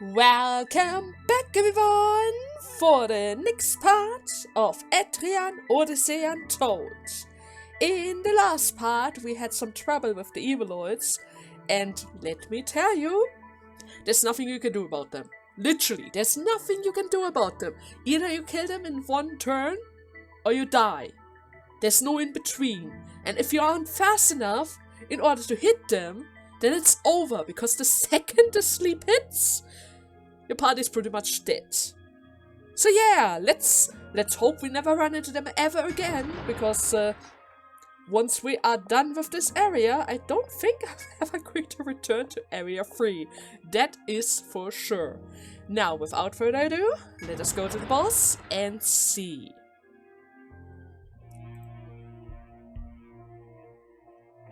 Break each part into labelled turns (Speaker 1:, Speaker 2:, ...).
Speaker 1: Welcome back, everyone, for the next part of Etrian Odyssey Untold. In the last part, we had some trouble with the Eviloids, and let me tell you, there's nothing you can do about them. Literally, there's nothing you can do about them. Either you kill them in one turn, or you die. There's no in between. And if you aren't fast enough in order to hit them, then it's over, because the second the sleep hits, your party's pretty much dead. So yeah, let's hope we never run into them ever again, because once we are done with this area, I don't think I'm ever going to return to Area 3. That is for sure. Now, without further ado, let us go to the boss and see.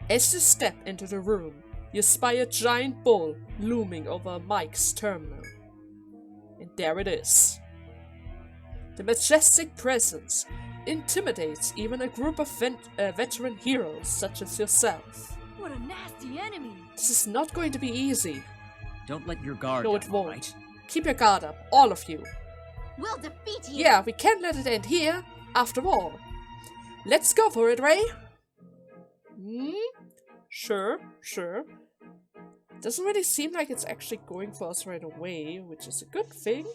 Speaker 1: As you step into the room, you spy a giant bull looming over Mike's terminal. And there it is. The majestic presence intimidates even a group of veteran heroes such as yourself.
Speaker 2: What a nasty enemy!
Speaker 1: This is not going to be easy.
Speaker 3: Don't let your guard
Speaker 1: No,
Speaker 3: down,
Speaker 1: it won't.
Speaker 3: right?
Speaker 1: Keep your guard up, all of you.
Speaker 2: We'll defeat you!
Speaker 1: Yeah, we can't let it end here, after all. Let's go for it, Ray. Sure. Doesn't really seem like it's actually going for us right away, which is a good thing.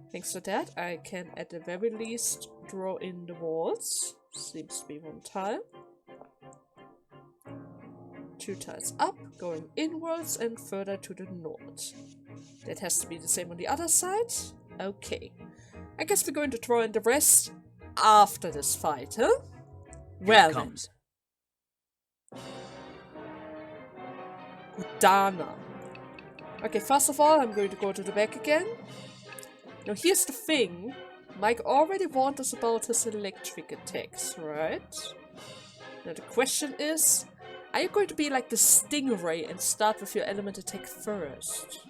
Speaker 1: Thanks to that, I can at the very least draw in the walls. Seems to be one tile. 2 tiles up, going inwards and further to the north. That has to be the same on the other side. Okay. I guess we're going to draw in the rest after this fight, huh? Well
Speaker 3: Here it comes.
Speaker 1: Gudanna. Okay, first of all, I'm going to go to the back again. Now, here's the thing. Mike already warned us about his electric attacks, right? Now, the question is, are you going to be like the Stingray and start with your element attack first?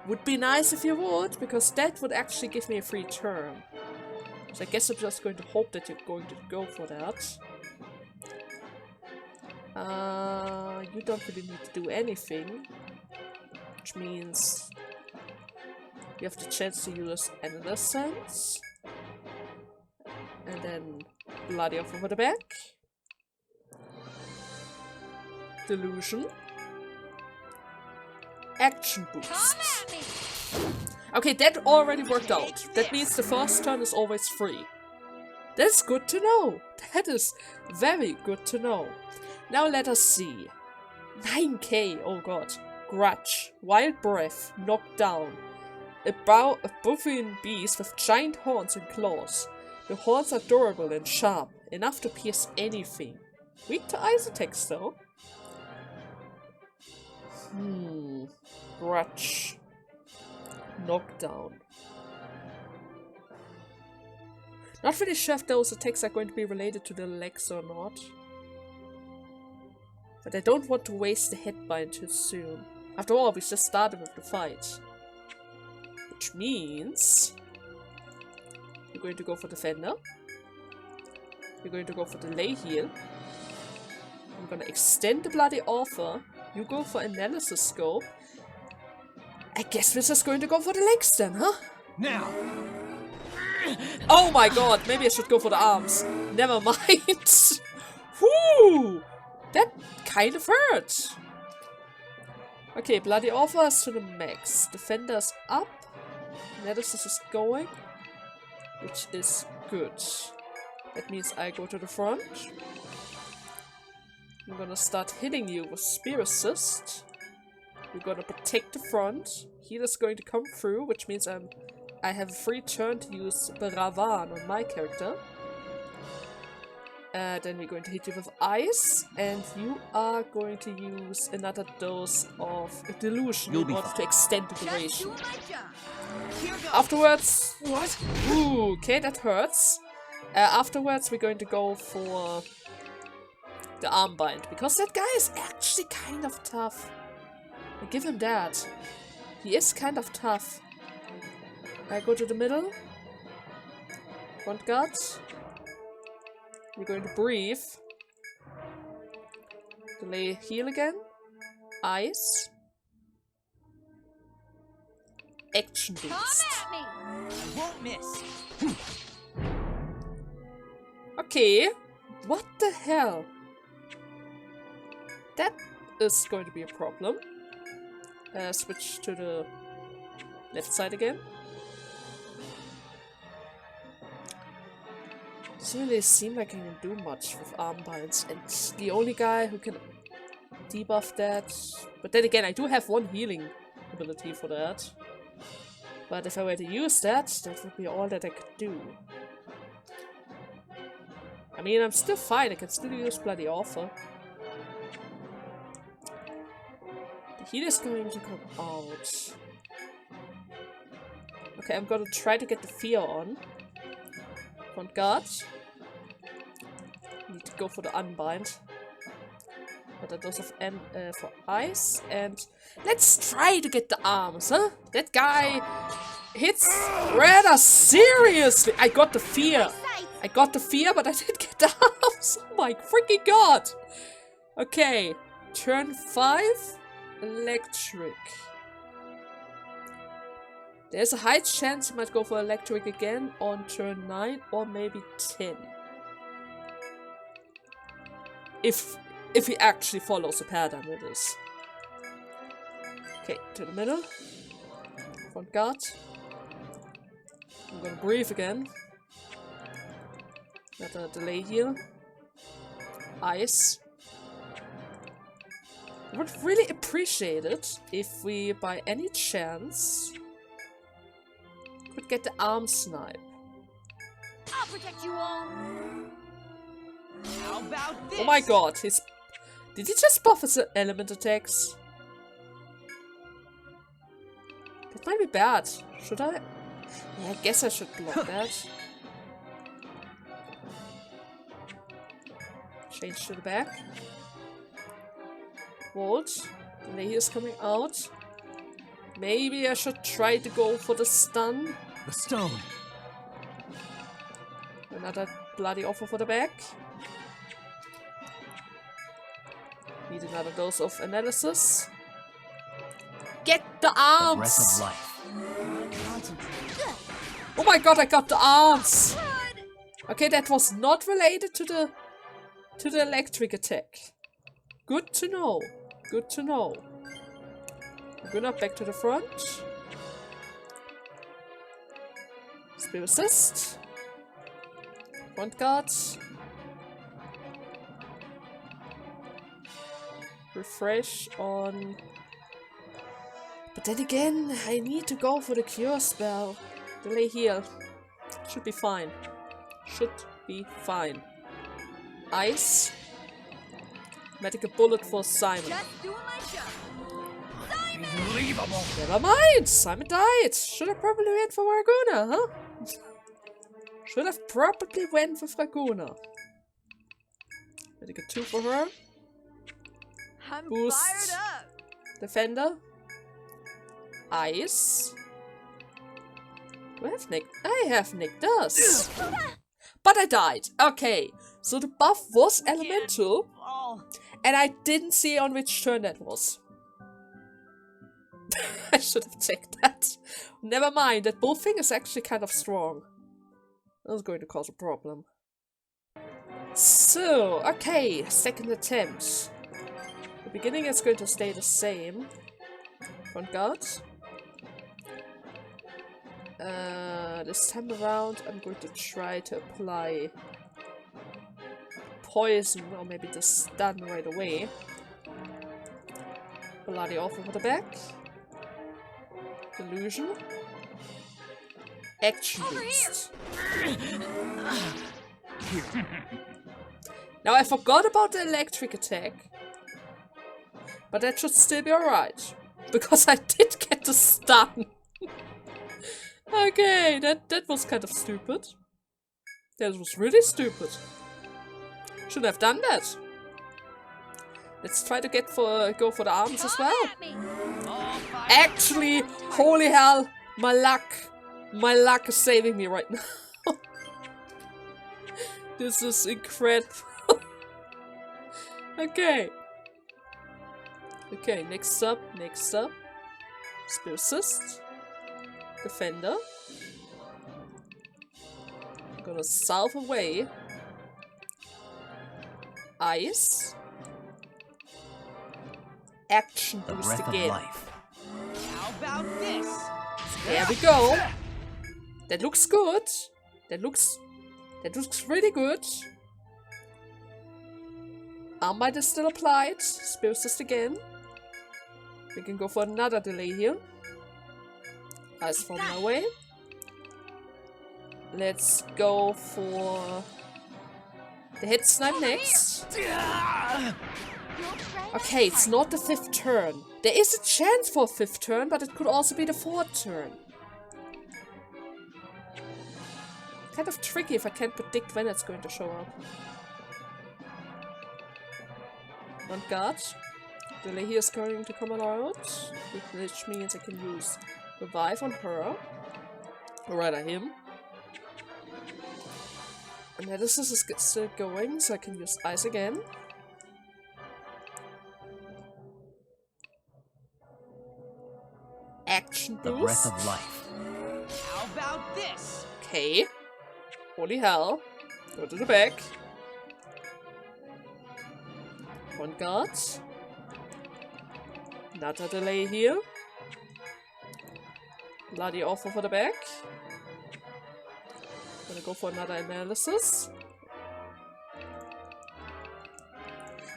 Speaker 1: Would be nice if you would, because that would actually give me a free turn. So I guess I'm just going to hope that you're going to go for that. You don't really need to do anything, which means you have the chance to use Innocence, and then Bloody off over the back, Delusion, Action Boost. Okay, that already worked out. That means the first turn is always free. That's good to know. That is very good to know. Now let us see. 9k, oh god. Grudge, Wild Breath, Knocked Down. A bovine beast with giant horns and claws. The horns are durable and sharp, enough to pierce anything. Weak to ice attacks though. Grudge. Knockdown. Not really sure if those attacks are going to be related to the legs or not. But I don't want to waste the headbind too soon. After all, we just started with the fight. Which means you're going to go for Defender. You're going to go for Delay Heal. I'm gonna extend the Bloody Offer. You go for Analysis Scope. I guess we're just going to go for the legs then, huh?
Speaker 3: Now!
Speaker 1: Oh my god, maybe I should go for the arms. Never mind. Whoo! That kind of hurts. Okay, Bloody Offer is to the max. Defender's up. Analysis is going, which is good. That means I go to the front. I'm gonna start hitting you with Spear Assist. You're gonna protect the front. Healer's going to come through, which means I have a free turn to use Bravan on my character. Then we're going to hit you with Ice, and you are going to use another dose of Delusion in order to extend the duration. Afterwards... What? Ooh, okay, that hurts. Afterwards, we're going to go for the Armbind, because that guy is actually kind of tough. I give him that. He is kind of tough. I go to the middle. Front guard. You're going to breathe. Delay heal again. Ice. Action
Speaker 2: Come
Speaker 1: beast.
Speaker 2: at me!
Speaker 3: I won't miss.
Speaker 1: Okay. What the hell? That is going to be a problem. Switch to the left side again. Doesn't really seem like I can do much with armbinds, and the only guy who can debuff that. But then again, I do have one healing ability for that. But if I were to use that, that would be all that I could do. I mean, I'm still fine. I can still use Bloody Offer. The heal is going to come out. Okay, I'm gonna try to get the fear on. Front guard. Need to go for the unbind. But that does have for ice. And let's try to get the arms, huh? That guy hits rather seriously. I got the fear. I got the fear, but I didn't get the arms. Oh my freaking god. Okay. Turn 5. Electric. There's a high chance he might go for electric again on turn 9 or maybe 10. If he actually follows the paradigm with this. Okay, to the middle. Front guard. I'm gonna breathe again. Got a delay heal. Ice. I would really appreciate it if we, by any chance, could get the arm snipe.
Speaker 2: I'll protect you all!
Speaker 3: How about this?
Speaker 1: Oh my god, did he just buff his element attacks? That might be bad. Should I? Yeah, I guess I should block that. Change to the back. Volt. Delay is coming out. Maybe I should try to go for the stun.
Speaker 3: The stone.
Speaker 1: Another bloody offer for the back. Need another dose of analysis. Get the arms!
Speaker 3: Breath of life.
Speaker 1: Oh my god, I got the arms! Okay, that was not related to the electric attack. Good to know. Good to know. Gudanna back to the front. Spear assist. Front guard. Refresh on... But then again, I need to go for the cure spell. Delay heal. Should be fine. Should be fine. Ice. Medical bullet for Simon.
Speaker 2: Just doing my job.
Speaker 3: Unbelievable.
Speaker 1: Never mind! Simon died! Should have probably went for Raguna, huh? Should have probably went for Raguna. Medical 2 for her.
Speaker 2: I'm
Speaker 1: Boost.
Speaker 2: fired up.
Speaker 1: Defender. Ice. Do I have Nick? I have Nick does. But I died. Okay. So the buff was elemental.
Speaker 3: Oh.
Speaker 1: And I didn't see on which turn that was. I should have checked that. Never mind. That bull thing is actually kind of strong. That was going to cause a problem. So, okay. Second attempt. The beginning is going to stay the same. Front guard. This time around, I'm going to try to apply poison or maybe the stun right away. Bloody offer for the back. Illusion. Action beast. Now I forgot about the electric attack. But that should still be alright. Because I did get the stun. Okay, that was kind of stupid. That was really stupid. Shouldn't have done that. Let's try to go for the arms as well.
Speaker 2: At me.
Speaker 1: Actually, holy hell, my luck is saving me right now. This is incredible. Okay. Okay, next up. Spear assist. Defender. I'm gonna salve away. Ice. Action
Speaker 3: The
Speaker 1: boost
Speaker 3: breath of
Speaker 1: again.
Speaker 3: life.
Speaker 2: How about this?
Speaker 1: There we go. That looks good. That looks really good. Armite is still applied. Spill Assist again. We can go for another delay here. Ice from my way. Let's go for the hit snipe next. Okay, it's not the 5th turn. There is a chance for a 5th turn, but it could also be the 4th turn. Kind of tricky if I can't predict when it's going to show up. One guard. Delay here is going to come out, which means I can use Revive on her. Or rather him. And this is still going, so I can use Ice again. Action boost.
Speaker 3: The breath of life.
Speaker 2: How about this?
Speaker 1: Okay. Holy hell. Go to the back. One guard. Another delay here. Bloody offer for the back. Gonna go for another analysis.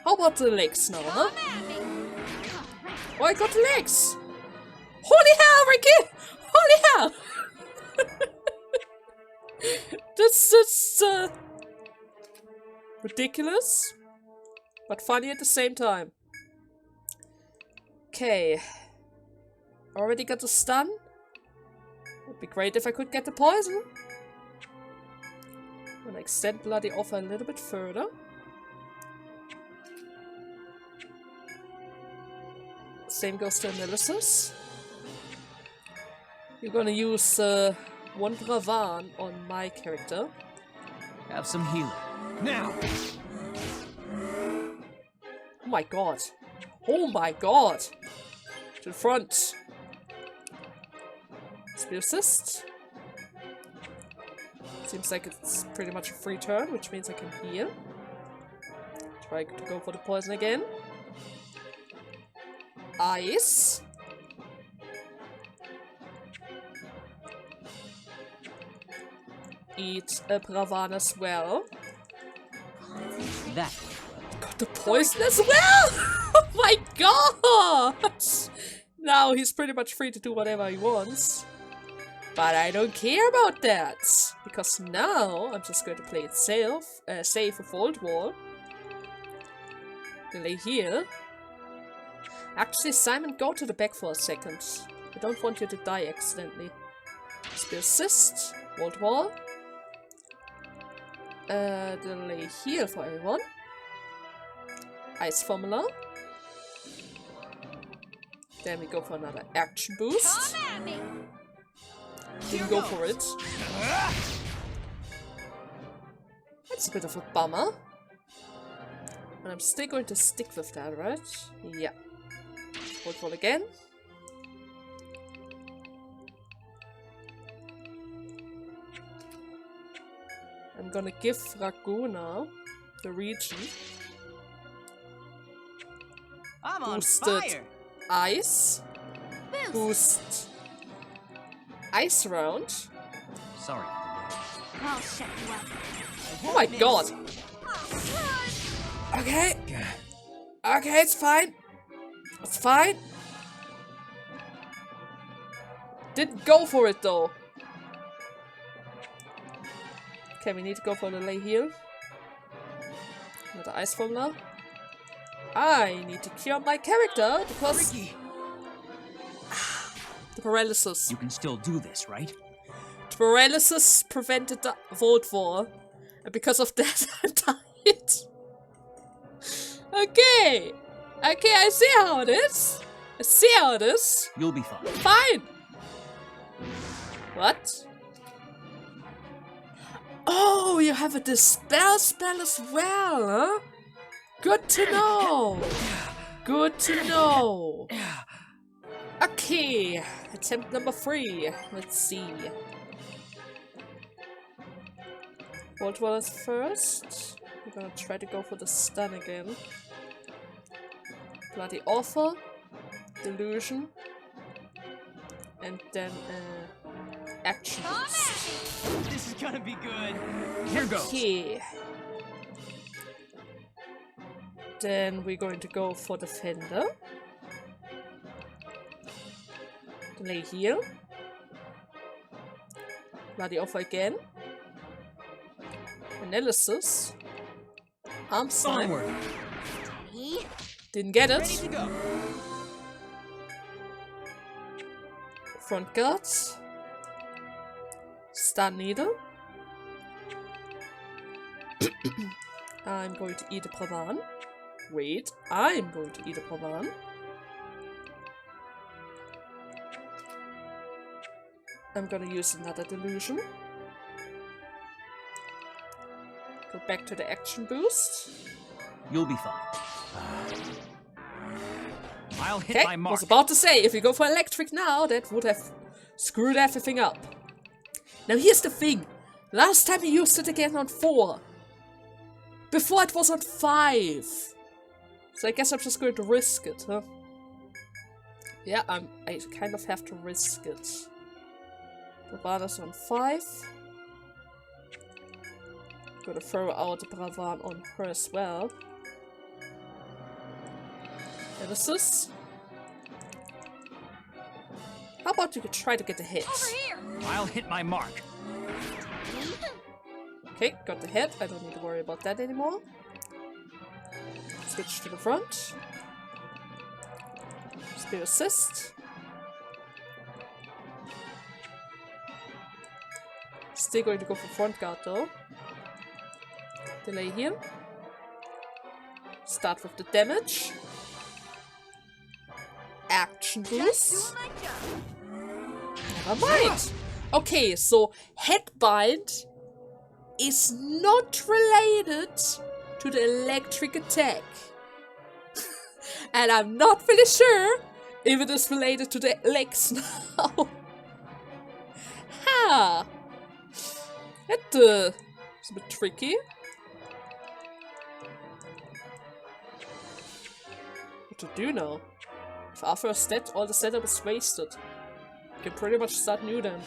Speaker 1: How about the legs now, huh? Oh, I got the legs! Holy hell, Ricky! Holy hell! This is ridiculous, but funny at the same time. Okay. Already got the stun. Would be great if I could get the poison. I'm gonna extend Bloody Offer a little bit further. Same goes to Analysis. You're gonna use one Bravan on my character.
Speaker 3: Have some healing.
Speaker 2: Now!
Speaker 1: Oh my god. Oh my god! To the front. Spear Assist. Seems like it's pretty much a free turn, which means I can heal. Try to go for the poison again. Ice. Eat a Bravan as well.
Speaker 3: That.
Speaker 1: Got the poison as well! Oh my god! Now he's pretty much free to do whatever he wants. But I don't care about that. Because now I'm just going to play it safe with Vault Wall. Delay here. Actually, Simon, go to the back for a second. I don't want you to die accidentally. Spear Assist. Vault Wall. Delay heal for everyone. Ice Formula. Then we go for another action boost.
Speaker 2: Come at me!
Speaker 1: Didn't go for it. That's a bit of a bummer. And I'm still going to stick with that, right? Yeah. Hold roll again. I'm gonna give Gudanna the region.
Speaker 2: I'm on
Speaker 1: Boosted
Speaker 2: fire!
Speaker 1: Ice. Boost Ice round.
Speaker 3: Sorry.
Speaker 2: I'll shut you up.
Speaker 1: Oh my god. Okay. Okay, it's fine. It's fine. Didn't go for it though. Okay, we need to go for the lay heal. Another ice formula. I need to cure my character because the paralysis.
Speaker 3: You can still do this, right?
Speaker 1: The paralysis prevented the Vault War, and because of that I died. Okay. Okay, I see how it is. I see how it is.
Speaker 3: You'll be fine.
Speaker 1: Fine. What? Oh, you have a dispel spell as well, huh? Good to know. Good to know. Okay, attempt number 3. Let's see. What was first? We're gonna try to go for the stun again. Bloody Offer, Delusion, and then Action Boost.
Speaker 2: This is gonna be good.
Speaker 3: Here goes.
Speaker 1: Okay. Then we're going to go for Defender. Delay heal. Bloody Offer again. Analysis. Arm Slam.
Speaker 3: Onward.
Speaker 1: Didn't get
Speaker 2: Ready
Speaker 1: it.
Speaker 2: to go.
Speaker 1: Front guard. Stun Needle. I'm going to eat a Pravan. Wait, I'm going to eat a Pravan. I'm gonna use another Delusion. Go back to the Action Boost.
Speaker 3: You'll be fine. I'll hit
Speaker 1: Okay,
Speaker 3: my mark.
Speaker 1: was about to say, if you go for Electric now, that would have screwed everything up. Now here's the thing. Last time he used it again on 4. Before it was on 5. So I guess I'm just going to risk it, huh? Yeah, I kind of have to risk it. Bravana's on 5. Gonna throw out the Bravan on her as well. Nemesis. How about you could try to get a hit?
Speaker 3: I'll hit my mark.
Speaker 1: Okay, got the hit. I don't need to worry about that anymore. Switch to the front. Spear assist. Still going to go for front guard though. Delay here. Start with the damage. Action boost. Never mind. Okay, so Headbind is not related to the electric attack. And I'm not really sure if it is related to the legs now. Ha! That is a bit tricky. What to do now? If after a stat, all the setup is wasted. You can pretty much start new then.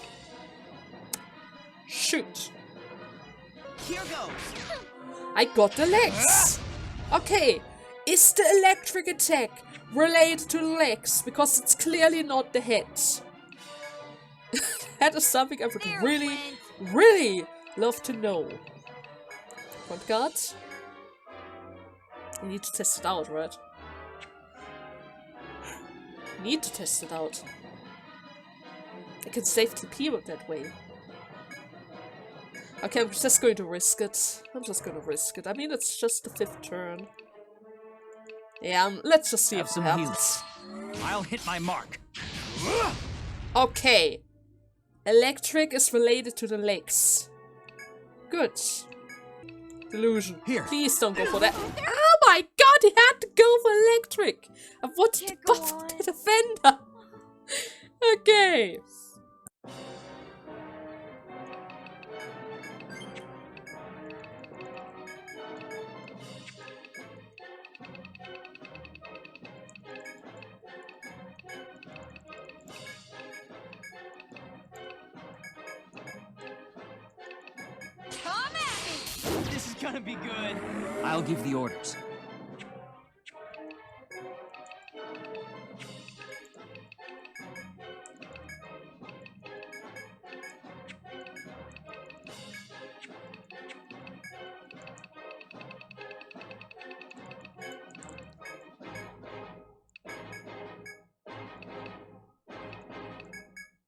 Speaker 1: Shoot!
Speaker 2: Here goes.
Speaker 1: I got the legs! Okay, is the electric attack related to the legs? Because it's clearly not the head. That is something I would really love to know. Front guard. You need to test it out, right? Need to test it out. I can save TP with that way. Okay, I'm just going to risk it. I'm just gonna risk it. I mean, it's just the 5th turn. Yeah, let's just see
Speaker 3: Have
Speaker 1: if it
Speaker 3: some
Speaker 1: happens.
Speaker 3: I'll hit my mark.
Speaker 1: Okay. Electric is related to the legs. Good. Delusion.
Speaker 3: Here.
Speaker 1: Please don't go for that. Oh my god, he had to go for electric. I wanted to
Speaker 2: Go
Speaker 1: buff
Speaker 2: on.
Speaker 1: the defender. Okay.
Speaker 2: Come at me. This is gonna be good.
Speaker 3: I'll give the orders.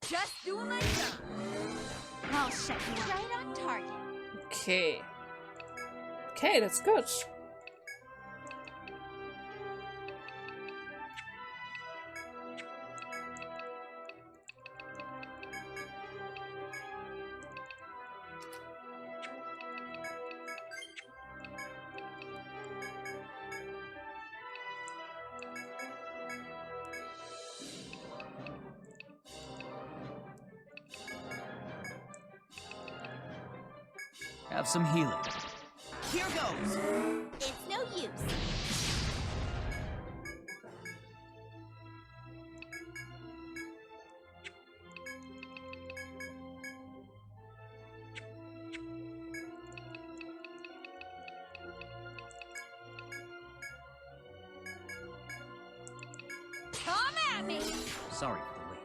Speaker 2: Just doing my job. I'll shut you up. Right on target.
Speaker 1: Okay. Okay, that's good.
Speaker 3: Have some healing.
Speaker 4: Here goes.
Speaker 2: It's no use. Come at me!
Speaker 3: Sorry for the wait.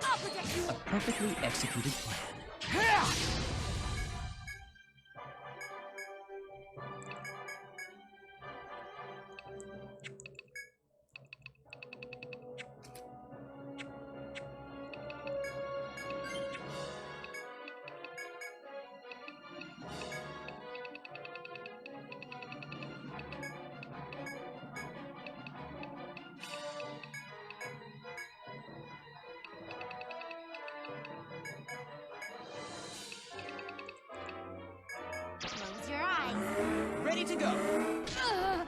Speaker 2: I'll protect you.
Speaker 3: A perfectly executed plan.
Speaker 2: Close your eyes.
Speaker 4: Ready to go.
Speaker 2: Ugh.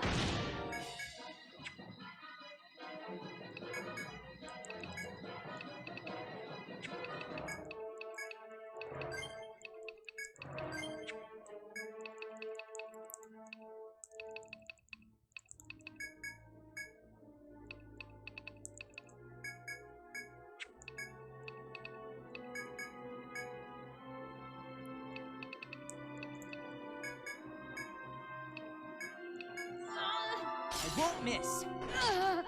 Speaker 4: I won't miss.
Speaker 2: Ugh.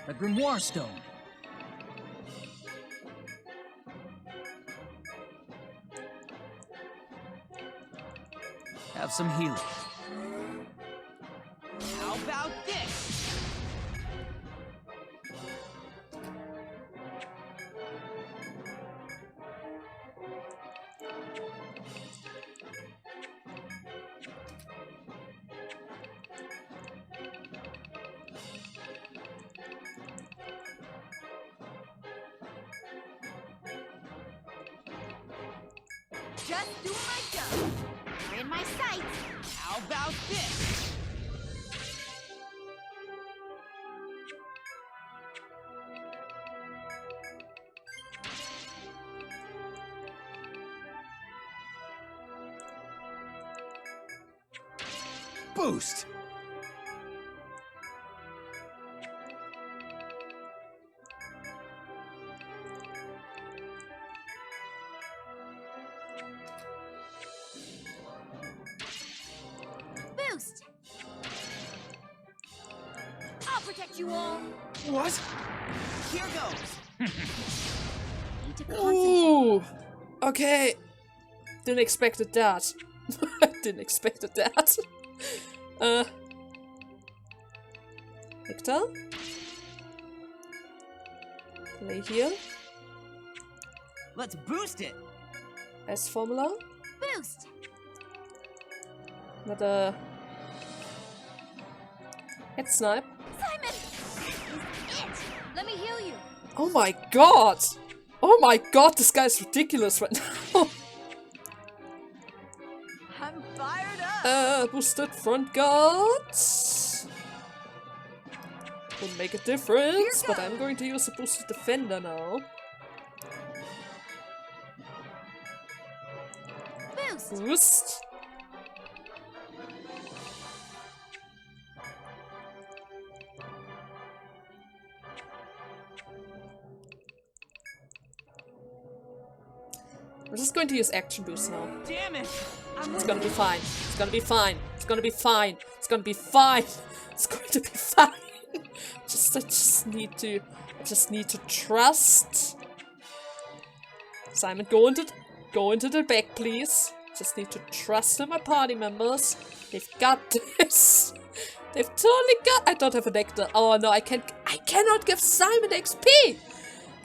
Speaker 3: The Grimoire Stone. Have some healing.
Speaker 4: How about this?
Speaker 2: Just do my job. You're in my sights.
Speaker 4: How about this?
Speaker 3: Boost!
Speaker 2: Boost. I'll protect you all.
Speaker 4: What? Here goes.
Speaker 2: Need to concentrate.
Speaker 1: Ooh. Okay. Didn't expect that. Didn't expect that. Victor? Play here.
Speaker 4: Let's boost it.
Speaker 1: S formula.
Speaker 2: Boost.
Speaker 1: Another head snipe.
Speaker 2: Simon. This is it. Let me heal you.
Speaker 1: Oh my god! Oh my god, this guy's ridiculous right now.
Speaker 4: I'm fired up.
Speaker 1: Boosted front guards. Wouldn't make a difference, but I'm going to use a boosted defender now.
Speaker 2: Boost.
Speaker 1: Boost. I'm just going to use action boost now.
Speaker 4: Damn it.
Speaker 1: It's gonna be fine. It's gonna be fine. It's gonna be fine. It's gonna be fine. It's going to be fine. I just need to trust. Simon, go into the back, please. Just need to trust in my party members. They've got this. They've totally got. I don't have an actor. Oh no, I cannot give Simon XP.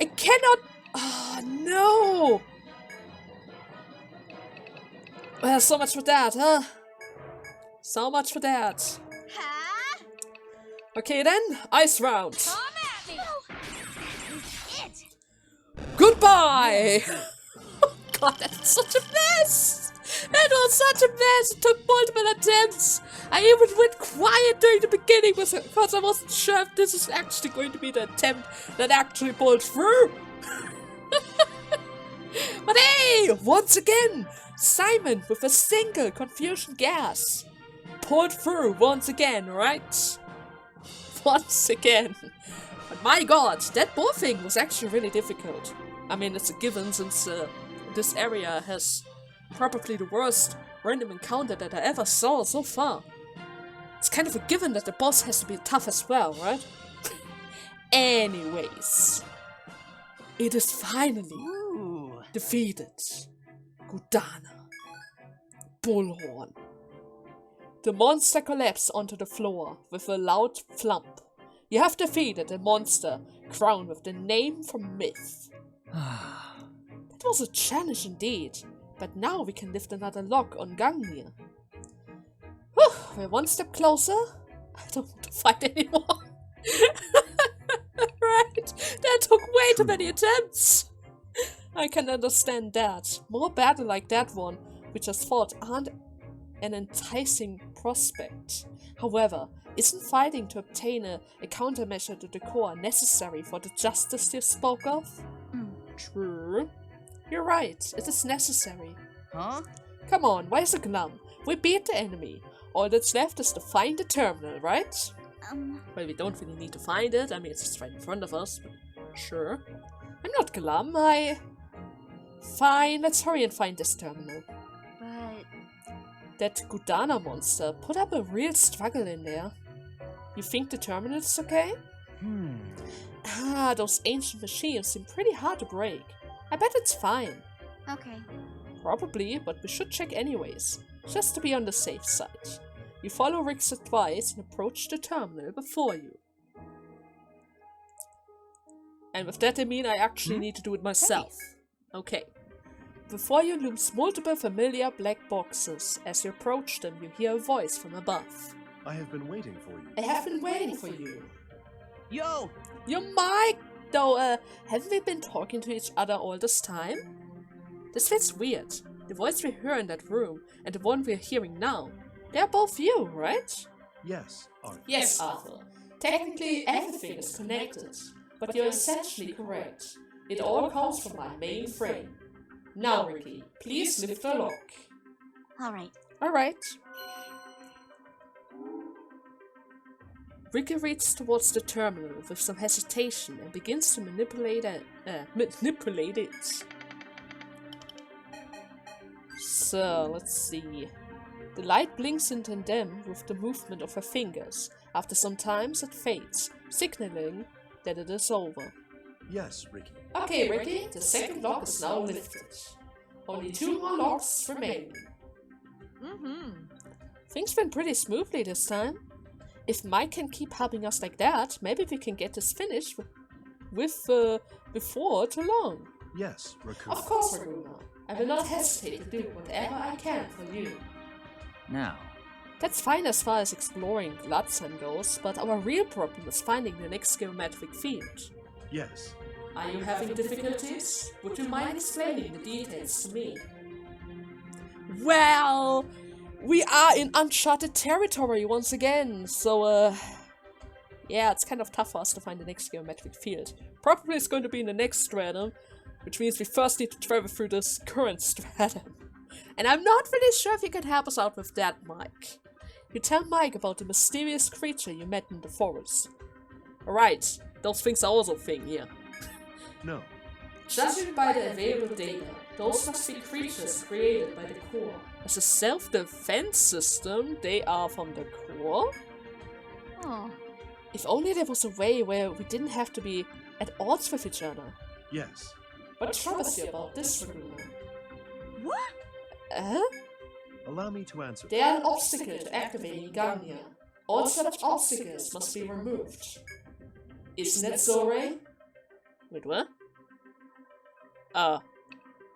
Speaker 1: I cannot. Oh no. Well, so much for that, huh? So much for that.
Speaker 2: Huh?
Speaker 1: Okay then, ice round.
Speaker 2: Come at me! This is it!
Speaker 1: Goodbye! Oh god, that's such a mess! That was such a mess! It took multiple attempts! I even went quiet during the beginning because I wasn't sure if this is actually going to be the attempt that actually pulled through! But hey! Once again! Simon with a single confusion gas! Pulled through once again, right? Once again. But my god, that ball thing was actually really difficult. I mean, it's a given since this area has probably the worst random encounter that I ever saw so far. It's kind of a given that the boss has to be tough as well, right? Anyways, it is finally defeated. Gudanna. Bullhorn. The monster collapsed onto the floor with a loud thump. You have defeated a monster crowned with the name from myth. That was a challenge indeed, but now we can lift another lock on Gungnir. Whew, we're one step closer. I don't want to fight anymore. Right, that took way too many attempts. I can understand that. More battle like that one we just fought aren't an enticing prospect. However, isn't fighting to obtain a countermeasure to the core necessary for the justice you spoke of? True. You're right, it is necessary.
Speaker 4: Huh?
Speaker 1: Come on, why so glum? We beat the enemy. All that's left is to find the terminal, right? Well, we don't really need to find it. I mean, it's just right in front of us, but sure. I'm not glum, Fine, let's hurry and find this terminal.
Speaker 2: But
Speaker 1: That Gudanna monster put up a real struggle in there. You think the terminal is okay? Those ancient machines seem pretty hard to break. I bet it's fine.
Speaker 2: okay.
Speaker 1: Probably, but we should check anyways, just to be on the safe side. You follow Rick's advice and approach the terminal before you. And with that I mean I actually need to do it myself. Okay. Before you looms multiple familiar black boxes. As you approach them, you hear a voice from above.
Speaker 5: I have been waiting for you.
Speaker 1: I have been waiting for you.
Speaker 4: Yo!
Speaker 1: Your mic! Though, haven't we been talking to each other all this time? This feels weird. The voice we heard in that room and the one we're hearing now. They're both you, right?
Speaker 5: Yes, Arthur.
Speaker 1: Yes, Arthur. Technically, everything is connected, but you're essentially correct. It all comes from my main frame. Now, Ricky, please lift the lock.
Speaker 2: Alright.
Speaker 1: Alright. Ricky reaches towards the terminal with some hesitation and begins to manipulate it. So, let's see. The light blinks in tandem with the movement of her fingers. After some time, it fades, signaling that it is over.
Speaker 5: Yes, Ricky.
Speaker 1: Okay, Ricky, the second lock is now lifted. Only 2 more locks remain. Things went pretty smoothly this time. If Mike can keep helping us like that, maybe we can get this finished before too long.
Speaker 5: Yes, Raccoon.
Speaker 1: Of course, Raguna. I will not hesitate to do whatever I can for you.
Speaker 3: Now,
Speaker 1: That's fine as far as exploring Bloodsun goes, but our real problem is finding the next geometric field.
Speaker 5: Yes.
Speaker 1: Are you having difficulties? Would you mind explaining the details to me? Well, we are in uncharted territory once again, so yeah, it's kind of tough for us to find the next geometric field. Probably it's going to be in the next stratum, which means we first need to travel through this current stratum. And I'm not really sure if you can help us out with that, Mike. You tell Mike about the mysterious creature you met in the forest. Alright, those things are also a thing here.
Speaker 5: No.
Speaker 1: Judging by the available data, those must be creatures created by the core. As a self-defense system, they are from the core?
Speaker 2: Oh.
Speaker 1: If only there was a way where we didn't have to be at odds with each other.
Speaker 5: Yes.
Speaker 1: What troubles you about this, Raguna?
Speaker 2: What?
Speaker 5: Allow me to answer.
Speaker 1: They are an obstacle to activating Gungnir. All such obstacles must be removed. Isn't that so, Ray? Wait, what?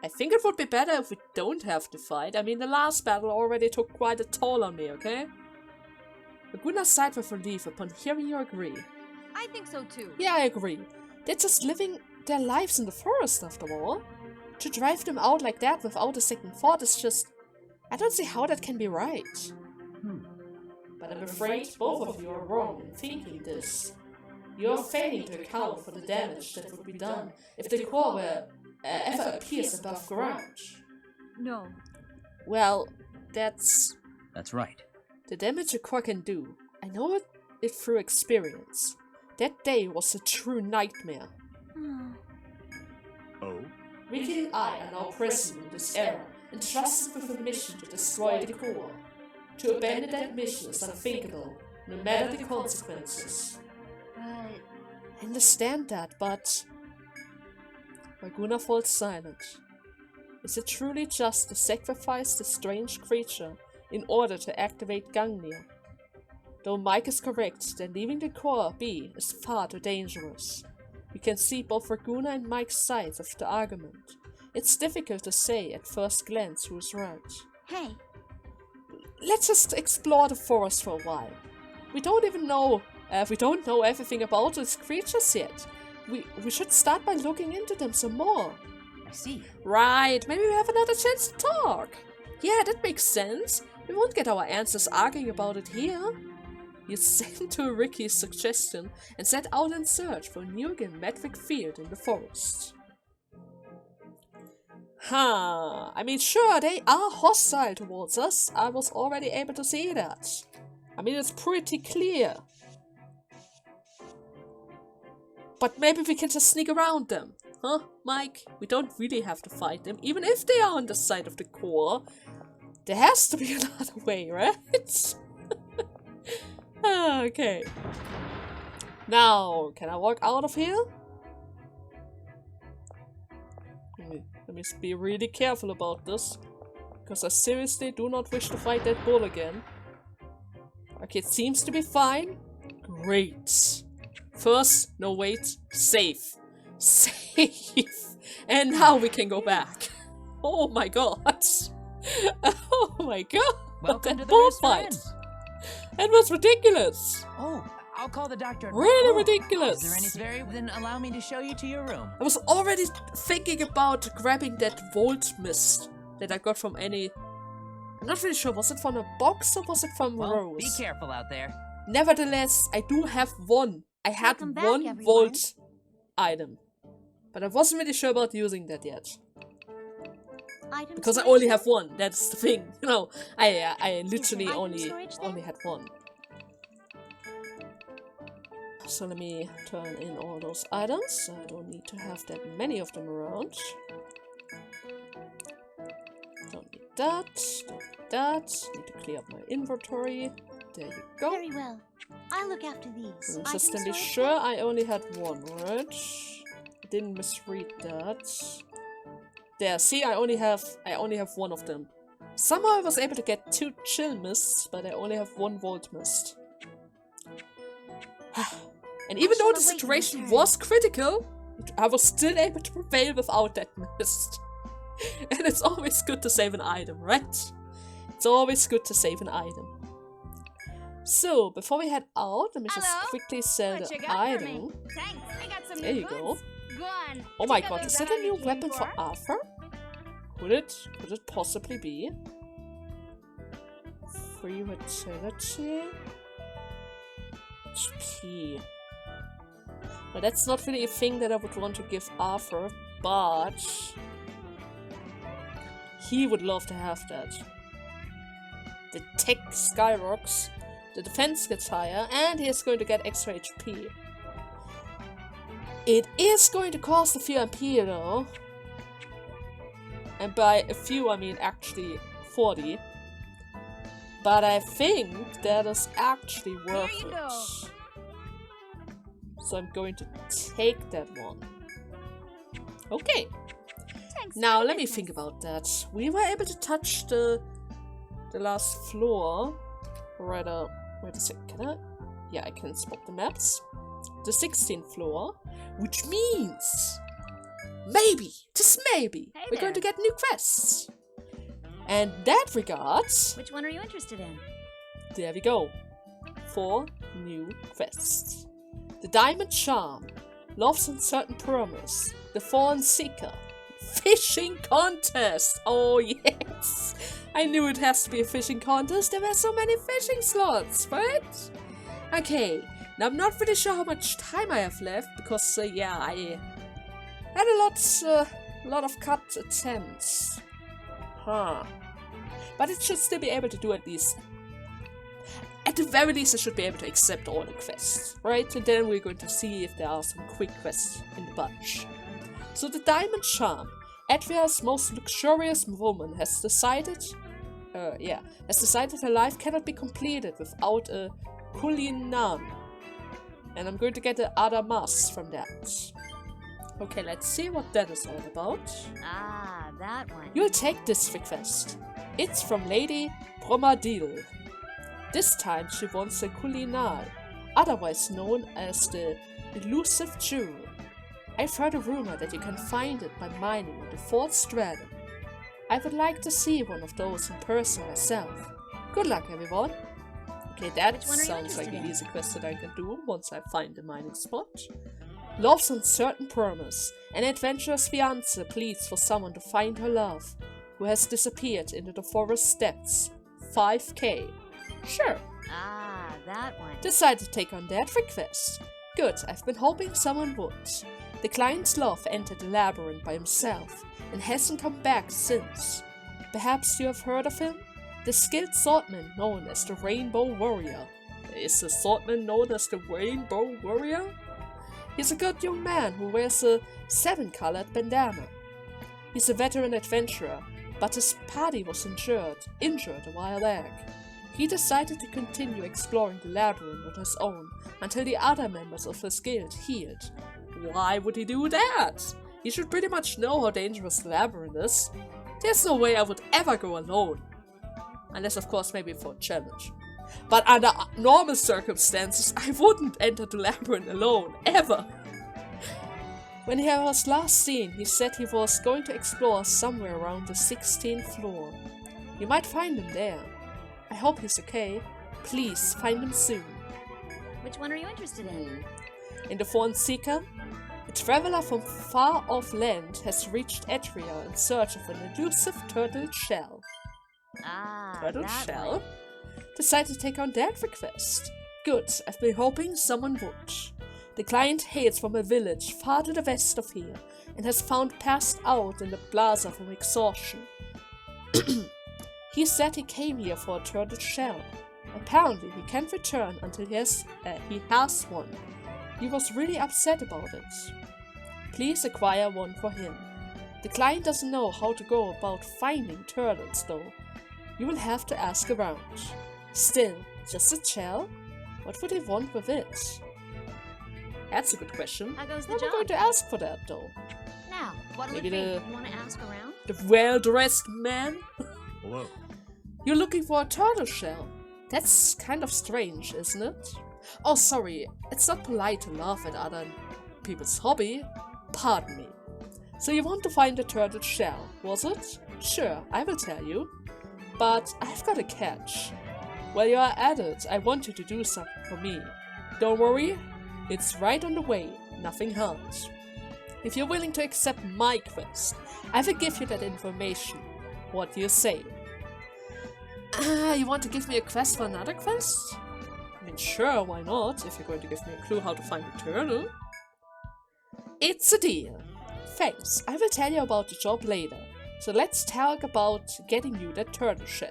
Speaker 1: I think it would be better if we don't have to fight. I mean, the last battle already took quite a toll on me, okay? Gudanna sighed with relief upon hearing you agree.
Speaker 2: I think so too.
Speaker 1: Yeah, I agree. They're just living their lives in the forest after all. To drive them out like that without a second thought is just... I don't see how that can be right. But I'm afraid both of you are wrong in thinking this. You're failing to account for the damage that would be done if the core were ever appears above ground.
Speaker 2: No.
Speaker 1: Well, that's
Speaker 3: right.
Speaker 1: the damage a core can do. I know it through experience. That day was a true nightmare.
Speaker 5: Oh?
Speaker 1: Ricky and I are now present in this era, entrusted with a mission to destroy the core. To abandon that mission is unthinkable, no matter the consequences. I understand that, but... Gudanna falls silent. Is it truly just to sacrifice this strange creature in order to activate Gungnir? Though Mike is correct that leaving the core be is far too dangerous. We can see both Gudanna and Mike's sides of the argument. It's difficult to say at first glance who's right.
Speaker 2: Hey.
Speaker 1: Let's just explore the forest for a while. We don't know everything about these creatures yet. We should start by looking into them some more.
Speaker 3: I see.
Speaker 1: Right, maybe we have another chance to talk. Yeah, that makes sense. We won't get our answers arguing about it here. You listened to Ricky's suggestion and set out in search for a new magnetic field in the forest. I mean, sure, they are hostile towards us. I was already able to see that. I mean, it's pretty clear. But maybe we can just sneak around them. Huh, Mike? We don't really have to fight them, even if they are on the side of the core. There has to be another way, right? Okay. Now, can I walk out of here? Let me be really careful about this. Because I seriously do not wish to fight that bull again. Okay, it seems to be fine. Great. First, no wait, safe. Safe. And now we can go back. Oh my god. Oh my god.
Speaker 3: Welcome
Speaker 1: that
Speaker 3: to the
Speaker 1: bull
Speaker 3: restaurant.
Speaker 1: fight. That was ridiculous.
Speaker 3: Oh, I'll call the doctor.
Speaker 1: Really ridiculous.
Speaker 3: Is there any... Then allow me to show you to your room.
Speaker 1: I was already thinking about grabbing that volt mist that I got from any... I'm not really sure, was it from a box or was it from Rose?
Speaker 3: Be careful out there.
Speaker 1: Nevertheless, I do have one. I had
Speaker 2: Welcome back,
Speaker 1: one
Speaker 2: everyone.
Speaker 1: volt item. But I wasn't really sure about using that yet.
Speaker 2: Item
Speaker 1: Because I
Speaker 2: storage
Speaker 1: only
Speaker 2: there?
Speaker 1: have one, that's the thing. You know, I literally
Speaker 2: item
Speaker 1: only
Speaker 2: storage there?
Speaker 1: had one. So let me turn in all those items. I don't need to have that many of them around. Don't need that. Don't need that. Need to clear up my inventory. There you go.
Speaker 2: Very well. I'll look after these.
Speaker 1: And
Speaker 2: Item
Speaker 1: just to be
Speaker 2: storage
Speaker 1: sure,
Speaker 2: there?
Speaker 1: I only had one, right? I didn't misread that. There, see, I only have one of them. Somehow I was able to get 2 chill mists, but I only have 1 volt mist. And even though the
Speaker 2: shall await
Speaker 1: situation
Speaker 2: your
Speaker 1: was critical, I was still able to prevail without that mist. And it's always good to save an item, right? It's always good to save an item. So, before we head out, let me just
Speaker 2: Hello?
Speaker 1: quickly sell
Speaker 2: What you
Speaker 1: the
Speaker 2: got for me?
Speaker 1: item.
Speaker 2: Thanks. I got some
Speaker 1: There
Speaker 2: new
Speaker 1: you go.
Speaker 2: goods. Go on.
Speaker 1: Oh my
Speaker 2: Check out
Speaker 1: god,
Speaker 2: those
Speaker 1: is that a
Speaker 2: items
Speaker 1: new
Speaker 2: you came
Speaker 1: weapon for Arthur? Could it possibly be? Free utility? HP. Well, that's not really a thing that I would want to give Arthur, but he would love to have that. The tech skyrocks, the defense gets higher, and he is going to get extra HP. It is going to cost a few MP though. And by a few I mean actually 40. But I think that is actually worth
Speaker 2: you
Speaker 1: it.
Speaker 2: go.
Speaker 1: So I'm going to take that one. Okay.
Speaker 2: Thanks
Speaker 1: Now
Speaker 2: for
Speaker 1: let me
Speaker 2: business.
Speaker 1: think about that. We were able to touch the last floor. Right up. Wait a second. Can I? Yeah, I can spot the maps. The 16th floor. Which means maybe, just maybe,
Speaker 2: Hey
Speaker 1: we're going to
Speaker 2: there.
Speaker 1: get new quests. And that regards,
Speaker 2: Which one are you interested in?
Speaker 1: there we go. 4 new quests. The Diamond Charm, Love's Uncertain Promise, The Fallen Seeker, Fishing Contest. Oh yes, I knew it has to be a fishing contest. There were so many fishing slots, right? Okay, now I'm not really sure how much time I have left because yeah, I had a lot of cut attempts. But it should still be able to do at least. At the very least, I should be able to accept all the quests, right? And then we're going to see if there are some quick quests in the bunch. So the Diamond Charm. Adria's most luxurious woman has decided her life cannot be completed without a Gudanna. And I'm going to get the Adamas from that. Okay, let's see what that is all about.
Speaker 2: Ah, that one.
Speaker 1: You'll take this request. It's from Lady Bromadil. This time she wants a Gudanna, otherwise known as the elusive jewel. I've heard a rumor that you can find it by mining in the 4th stratum. I would like to see one of those in person myself. Good luck, everyone. Okay, that
Speaker 2: Which one are you
Speaker 1: sounds like
Speaker 2: interested
Speaker 1: an
Speaker 2: in?
Speaker 1: easy quest that I can do once I find the mining spot. Love's Uncertain Promise. An adventurous fiancé pleads for someone to find her love, who has disappeared into the forest depths. 5k. Sure.
Speaker 2: Ah, that one.
Speaker 1: Decide to take on that request. Good, I've been hoping someone would. The client's love entered the labyrinth by himself and hasn't come back since. Perhaps you have heard of him? The skilled swordsman known as the Rainbow Warrior. Is the swordsman known as the Rainbow Warrior? He's a good young man who wears a 7-colored bandana. He's a veteran adventurer, but his party was injured a while back. He decided to continue exploring the labyrinth on his own until the other members of his guild healed. Why would he do that? He should pretty much know how dangerous the labyrinth is. There's no way I would ever go alone. Unless, of course, maybe for a challenge. But under normal circumstances, I wouldn't enter the labyrinth alone, ever. When he was last seen, he said he was going to explore somewhere around the 16th floor. You might find him there. I hope he's okay. Please, find him soon.
Speaker 2: Which one are you interested in?
Speaker 1: In the Fallen Seeker, a traveler from far-off land has reached Etria in search of an elusive turtle shell.
Speaker 2: Ah,
Speaker 1: Turtle
Speaker 2: that
Speaker 1: shell?
Speaker 2: one.
Speaker 1: Decide to take on that request. Good, I've been hoping someone would. The client hails from a village far to the west of here and has found passed out in the plaza from exhaustion. He said he came here for a turtle shell. Apparently he can't return until he has one. He was really upset about it. Please acquire one for him. The client doesn't know how to go about finding turtles though. You will have to ask around. Still, just a shell? What would he want with it? That's a good question.
Speaker 2: How goes the
Speaker 1: How am I
Speaker 2: job?
Speaker 1: going to ask for that though?
Speaker 2: Now, what'll
Speaker 1: Maybe
Speaker 2: it be?
Speaker 1: the-
Speaker 2: You want to ask around?
Speaker 1: The well-dressed man?
Speaker 5: Hello.
Speaker 1: You're looking for a turtle shell? That's kind of strange, isn't it? Oh, sorry, it's not polite to laugh at other people's hobby. Pardon me. So you want to find a turtle shell, was it? Sure, I will tell you. But I've got a catch. While you are at it, I want you to do something for me. Don't worry, it's right on the way, nothing hard. If you're willing to accept my quest, I will give you that information. What do you say? You want to give me a quest for another quest? I mean, sure, why not, if you're going to give me a clue how to find a turtle. It's a deal. Thanks, I will tell you about the job later. So let's talk about getting you that turtle shell.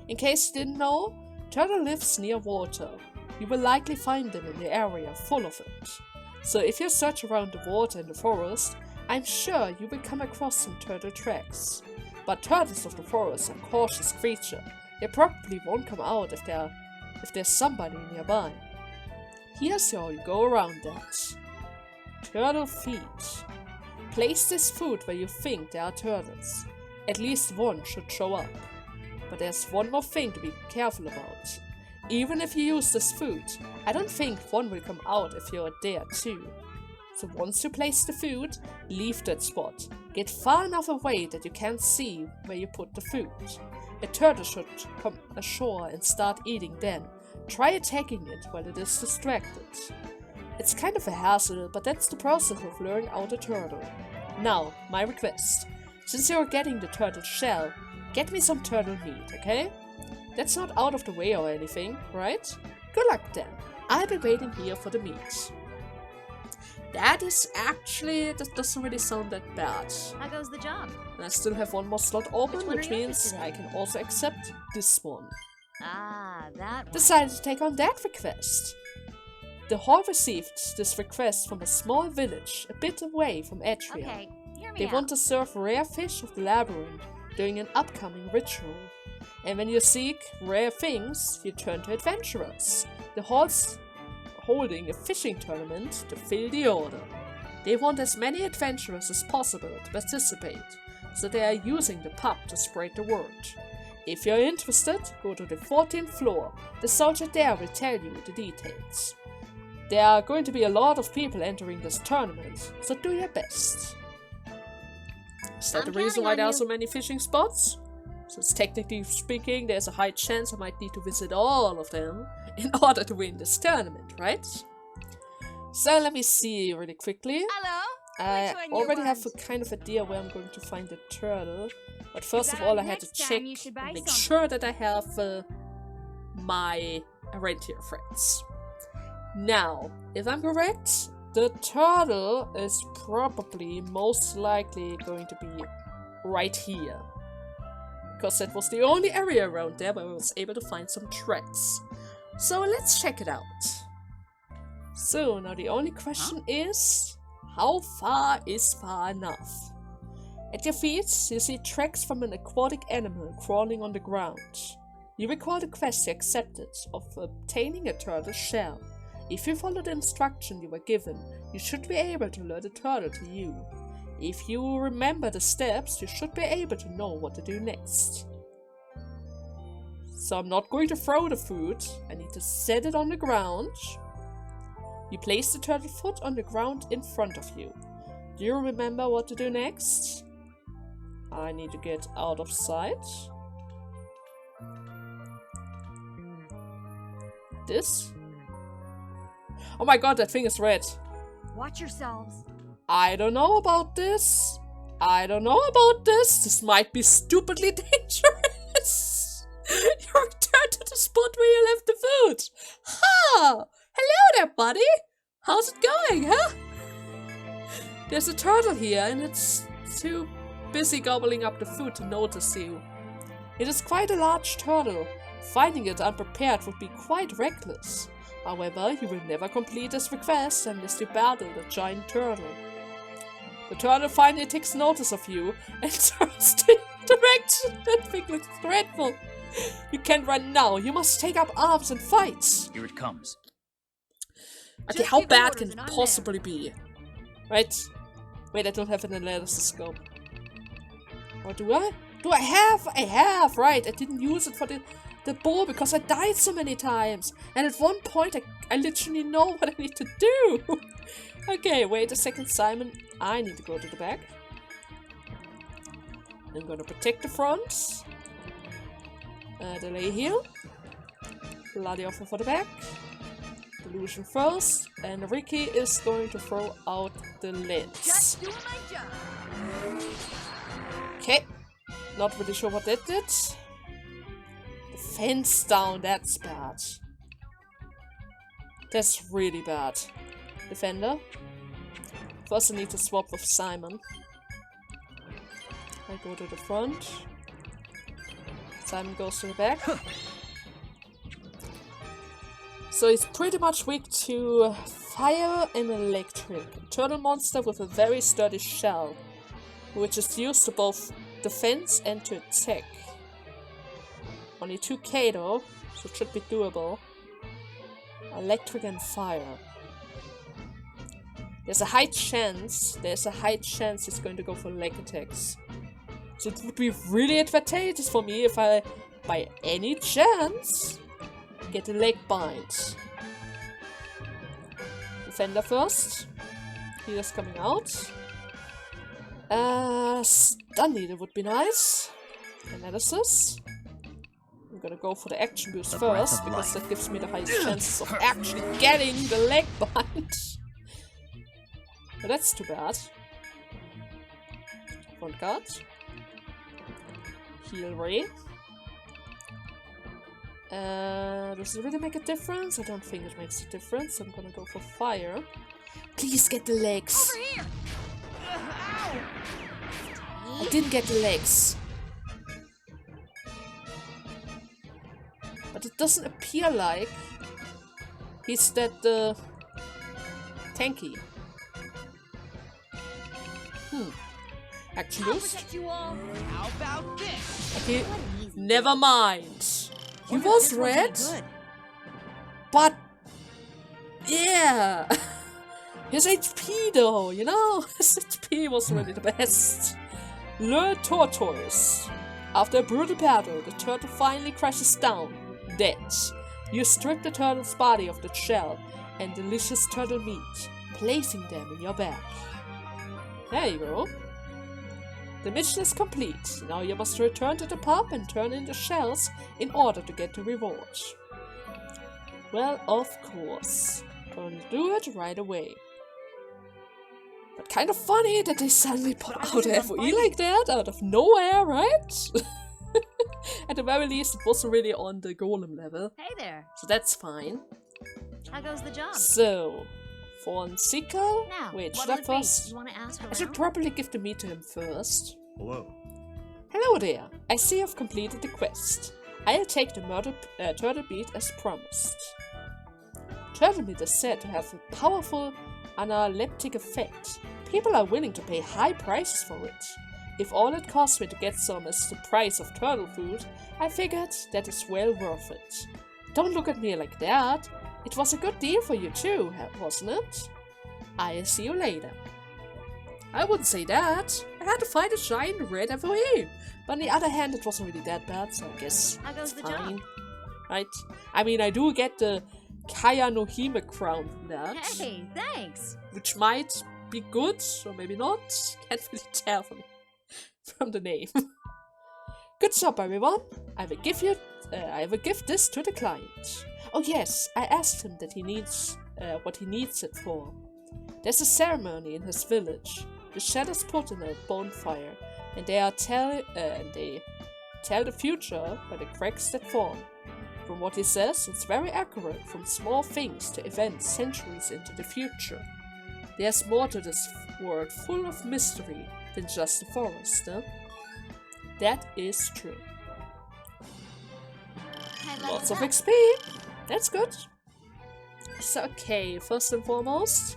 Speaker 1: In case you didn't know, turtle lives near water. You will likely find them in the area full of it. So if you search around the water in the forest, I'm sure you will come across some turtle tracks. But turtles of the forest are cautious creatures. They probably won't come out if there's somebody nearby. Here's how you go around that. Turtle feed. Place this food where you think there are turtles. At least one should show up. But there's one more thing to be careful about. Even if you use this food, I don't think one will come out if you're there too. So once you place the food, leave that spot. Get far enough away that you can't see where you put the food. A turtle should come ashore and start eating then. Try attacking it while it is distracted. It's kind of a hassle, but that's the process of luring out a turtle. Now, my request. Since you're getting the turtle shell, get me some turtle meat, okay? That's not out of the way or anything, right? Good luck then. I'll be waiting here for the meat. That is actually, that doesn't really sound that bad.
Speaker 2: How goes the job?
Speaker 1: And I still have one more slot open,
Speaker 2: one
Speaker 1: which
Speaker 2: are you
Speaker 1: means
Speaker 2: interested in?
Speaker 1: I can also accept this one.
Speaker 2: Ah, that one.
Speaker 1: Decided to take on that request. The hall received this request from a small village a bit away from Etrian.
Speaker 2: Okay, hear me
Speaker 1: They
Speaker 2: out.
Speaker 1: want to serve rare fish of the labyrinth during an upcoming ritual. And when you seek rare things, you turn to adventurers. The hall's holding a fishing tournament to fill the order. They want as many adventurers as possible to participate, so they are using the pub to spread the word. If you're interested, go to the 14th floor. The soldier there will tell you the details. There are going to be a lot of people entering this tournament, so do your best. Is that
Speaker 2: I'm
Speaker 1: the reason
Speaker 2: counting
Speaker 1: why
Speaker 2: on
Speaker 1: there are
Speaker 2: you.
Speaker 1: so many fishing spots? Since technically speaking, there's a high chance I might need to visit all of them in order to win this tournament, right? So let me see really quickly.
Speaker 2: Hello?
Speaker 1: I
Speaker 2: Which one you
Speaker 1: already have a
Speaker 2: want?
Speaker 1: kind of idea where I'm going to find the turtle. But first of
Speaker 2: got
Speaker 1: all, I
Speaker 2: it
Speaker 1: had to
Speaker 2: next time,
Speaker 1: check
Speaker 2: you should
Speaker 1: and
Speaker 2: buy
Speaker 1: make
Speaker 2: something.
Speaker 1: sure that I have my rentier friends. Now, if I'm correct, the turtle is probably most likely going to be right here. Because that was the only area around there where I was able to find some tracks. So let's check it out. So now the only question is, how far is far enough? At your feet, you see tracks from an aquatic animal crawling on the ground. You recall the quest you accepted of obtaining a turtle shell. If you follow the instruction you were given, you should be able to lure the turtle to you. If you remember the steps, you should be able to know what to do next. So I'm not going to throw the food, I need to set it on the ground. You place the turtle foot on the ground in front of you. Do you remember what to do next? I need to get out of sight. This? Oh my god, that thing is red.
Speaker 2: Watch yourselves.
Speaker 1: I don't know about this. I don't know about this. This might be stupidly dangerous. You return to the spot where you left the food. Ha! Hello there, buddy. How's it going, huh? There's a turtle here and it's too busy gobbling up the food to notice you. It is quite a large turtle. Finding it unprepared would be quite reckless. However, you will never complete this request unless you battle the giant turtle. The turtle finally takes notice of you and turns the direction. That thing looks dreadful. You can't run now. You must take up arms and fight.
Speaker 3: Here it comes.
Speaker 1: Okay,
Speaker 2: Just
Speaker 1: how
Speaker 2: give the
Speaker 1: bad
Speaker 2: orders
Speaker 1: can it
Speaker 2: and I'm
Speaker 1: possibly be? Right? Wait, I don't have an analysis. Or do I? Do I have? I have, right. I didn't use it for the bow because I died so many times. And at one point, I literally know what I need to do. Okay, wait a second, Simon. I need to go to the back. I'm gonna protect the front. Delay heal. Bloody offer for the back. Delusion first. And Ricky is going to throw out the lens.
Speaker 4: Just doing my job.
Speaker 1: Okay. Not really sure what that did. The fence down, that's bad. That's really bad. Defender. First I need to swap with Simon. I go to the front. Simon goes to the back. So he's pretty much weak to fire and electric. A turtle monster with a very sturdy shell, which is used to both defense and to attack. Only 2k though, so it should be doable. Electric and fire. There's a high chance he's going to go for leg attacks. So it would be really advantageous for me if I, by any chance, get a leg bind. Defender first. Peter's coming out. Stun leader would be nice. Analysis. I'm gonna go for the action boost first, because that gives me the highest chances of actually getting the leg bind. But that's too bad. Front guard. Heal ray. Does it really make a difference? I don't think it makes a difference. I'm gonna go for fire. Please get the legs.
Speaker 2: Over here.
Speaker 1: I didn't get the legs. But it doesn't appear like he's that tanky. Action
Speaker 2: I'll
Speaker 1: boost.
Speaker 2: protect you all.
Speaker 3: How about this?
Speaker 1: Okay,
Speaker 2: What an easy
Speaker 1: never mind. He
Speaker 2: Wonder if
Speaker 1: was
Speaker 2: this one's any
Speaker 1: red,
Speaker 2: good.
Speaker 1: but yeah, his HP though, you know, his HP was really the best. Le Tortoise. After a brutal battle, the turtle finally crashes down, dead. You strip the turtle's body of the shell and delicious turtle meat, placing them in your bag. There you go. The mission is complete. Now you must return to the pub and turn in the shells in order to get the reward. Well, of course. Gonna do it right away. But kind of funny that they suddenly put out a FOE like that out of nowhere, right? At the very least, it wasn't really on the golem level,
Speaker 2: Hey there.
Speaker 1: so that's fine.
Speaker 2: How goes the job?
Speaker 1: So, Fonseca?
Speaker 2: Now,
Speaker 1: Wait,
Speaker 2: what
Speaker 1: should I
Speaker 2: will it be?
Speaker 1: first?
Speaker 2: You want to ask
Speaker 1: I should
Speaker 2: around?
Speaker 1: probably give the meat to him first.
Speaker 5: Hello.
Speaker 1: Hello there. I see you've completed the quest. I'll take the turtle meat as promised. Turtle meat is said to have a powerful analeptic effect. People are willing to pay high prices for it. If all it costs me to get some is the price of turtle food, I figured that is well worth it. Don't look at me like that. It was a good deal for you too, wasn't it? I'll see you later. I wouldn't say that. I had to fight a giant red FOE. But on the other hand, it wasn't really that bad, so I guess
Speaker 2: How goes
Speaker 1: it's
Speaker 2: the job?
Speaker 1: fine. Right? I mean, I do get the Kaya no Hime crown from that.
Speaker 2: Hey, thanks.
Speaker 1: Which might be good, or maybe not. Can't really tell from the name. Good job, everyone. I will give this to the client. Oh yes, I asked him that he needs what he needs it for. There's a ceremony in his village. The shadows put in a bonfire, and they tell the future by the cracks that form. From what he says, it's very accurate, from small things to events centuries into the future. There's more to this world full of mystery than just the forest, huh? That is true. Lots of XP! That's good. So, okay, first and foremost,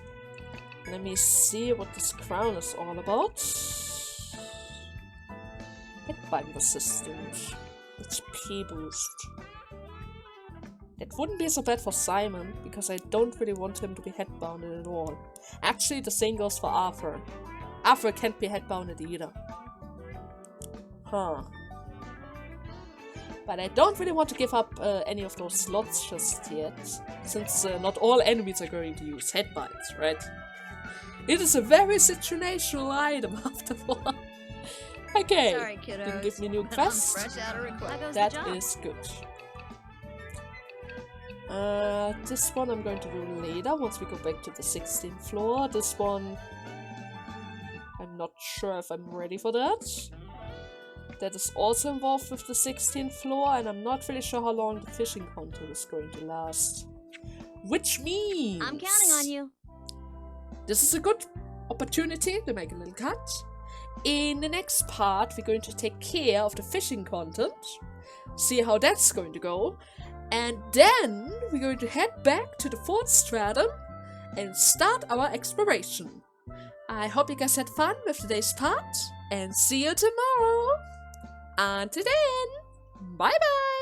Speaker 1: let me see what this crown is all about. Headbind resistant. HP boost. It wouldn't be so bad for Simon, because I don't really want him to be headbounded at all. Actually, the same goes for Arthur. Arthur can't be headbounded either. Huh. But I don't really want to give up any of those slots just yet, since not all enemies are going to use headbinds, right? It is a very situational item after all. Okay,
Speaker 2: Sorry, kiddos.
Speaker 1: didn't give me new
Speaker 2: I'm
Speaker 1: quest.
Speaker 2: fresh out of request. How goes
Speaker 1: That
Speaker 2: the job?
Speaker 1: is good. This one I'm going to do later, once we go back to the 16th floor. This one, I'm not sure if I'm ready for that. That is also involved with the 16th floor, and I'm not really sure how long the fishing contest is going to last. Which means...
Speaker 2: I'm counting on you.
Speaker 1: This is a good opportunity to make a little cut. In the next part, we're going to take care of the fishing content, see how that's going to go, and then we're going to head back to the 4th stratum and start our exploration. I hope you guys had fun with today's part, and see you tomorrow. Until then, bye bye!